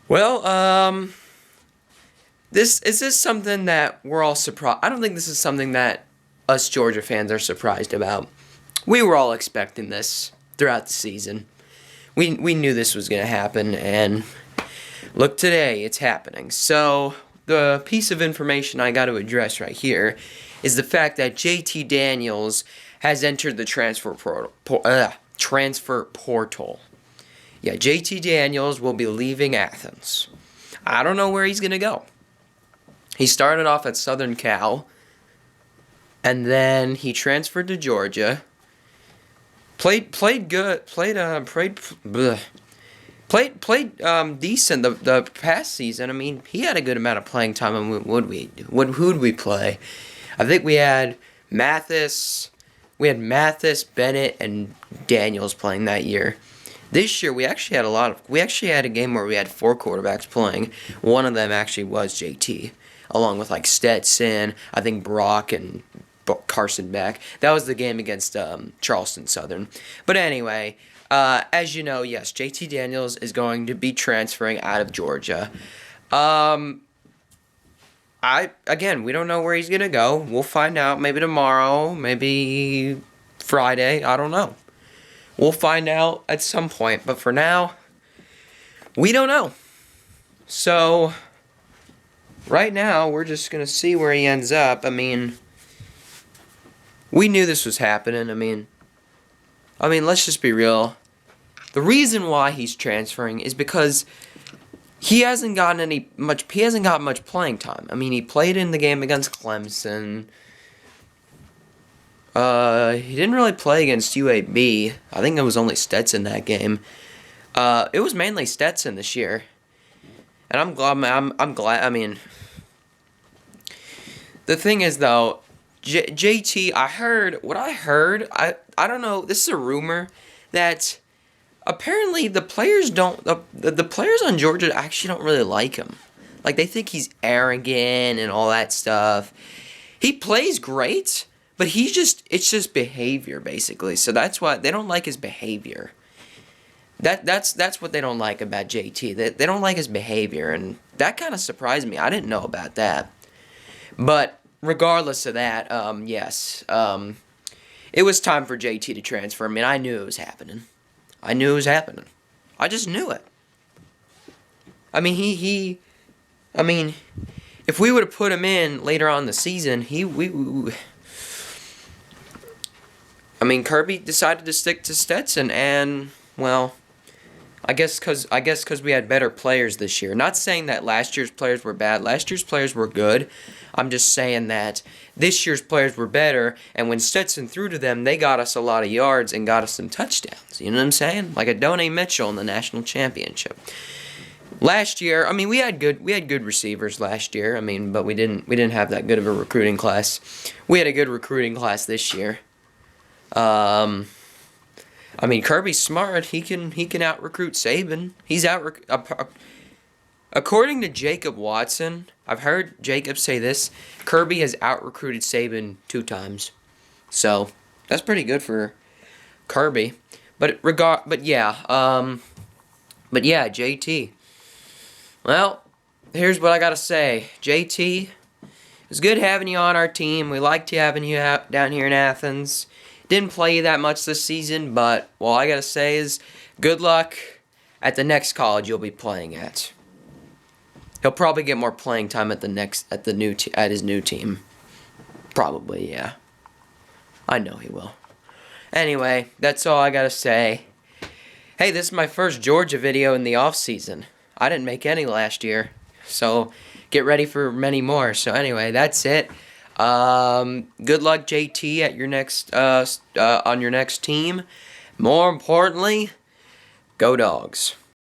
Well, this something that we're all surprised. I don't think this is something that us Georgia fans are surprised about. We were all expecting this throughout the season. We knew this was going to happen, and look today, it's happening. So the piece of information I got to address right here is the fact that JT Daniels has entered the transfer portal. Yeah, JT Daniels will be leaving Athens. I don't know where he's going to go. He started off at Southern Cal, and then he transferred to Georgia. Played good. Played decent the past season. I mean, he had a good amount of playing time. And who'd we play? I think we had Mathis, Bennett, and Daniels playing that year. This year we actually had a game where we had 4 quarterbacks playing. One of them actually was JT, along with like Stetson, I think Brock and Carson Beck. That was the game against Charleston Southern. But anyway, as you know, yes, JT Daniels is going to be transferring out of Georgia. We don't know where he's gonna go. We'll find out maybe tomorrow, maybe Friday. I don't know. We'll find out at some point, but for now, we don't know. So, right now, we're just going to see where he ends up. I mean, we knew this was happening. I mean, let's just be real. The reason why he's transferring is because he hasn't gotten much playing time. I mean, he played in the game against Clemson. He didn't really play against UAB. I think it was only Stetson that game. It was mainly Stetson this year, and I'm glad. I mean, the thing is though, JT. I don't know. This is a rumor that apparently the players the players on Georgia actually don't really like him. Like they think he's arrogant and all that stuff. He plays great. But it's just behavior, basically. So that's why they don't like his behavior. That's what they don't like about JT. They don't like his behavior, and that kind of surprised me. I didn't know about that. But regardless of that, yes, it was time for JT to transfer. I mean, I knew it was happening. I just knew it. I mean, if we would have put him in later on in the season, Kirby decided to stick to Stetson, and, well, I guess because we had better players this year. Not saying that last year's players were bad. Last year's players were good. I'm just saying that this year's players were better, and when Stetson threw to them, they got us a lot of yards and got us some touchdowns. You know what I'm saying? Like Adonai Mitchell in the national championship. Last year, we had good receivers last year. But we didn't have that good of a recruiting class. We had a good recruiting class this year. Kirby's smart. He can out-recruit Saban. According to Jacob Watson, I've heard Jacob say this, Kirby has out-recruited Saban 2 times. So, that's pretty good for Kirby. But yeah, JT. Well, here's what I gotta say. JT, it was good having you on our team. We liked having you down here in Athens. Didn't play you that much this season, but all I gotta say is good luck at the next college you'll be playing at. He'll probably get more playing time at his new team. Probably, yeah. I know he will. Anyway, that's all I gotta say. Hey, this is my first Georgia video in the off season. I didn't make any last year, so get ready for many more. So anyway, that's it. Good luck, JT, at your next on your next team. More importantly, go Dogs.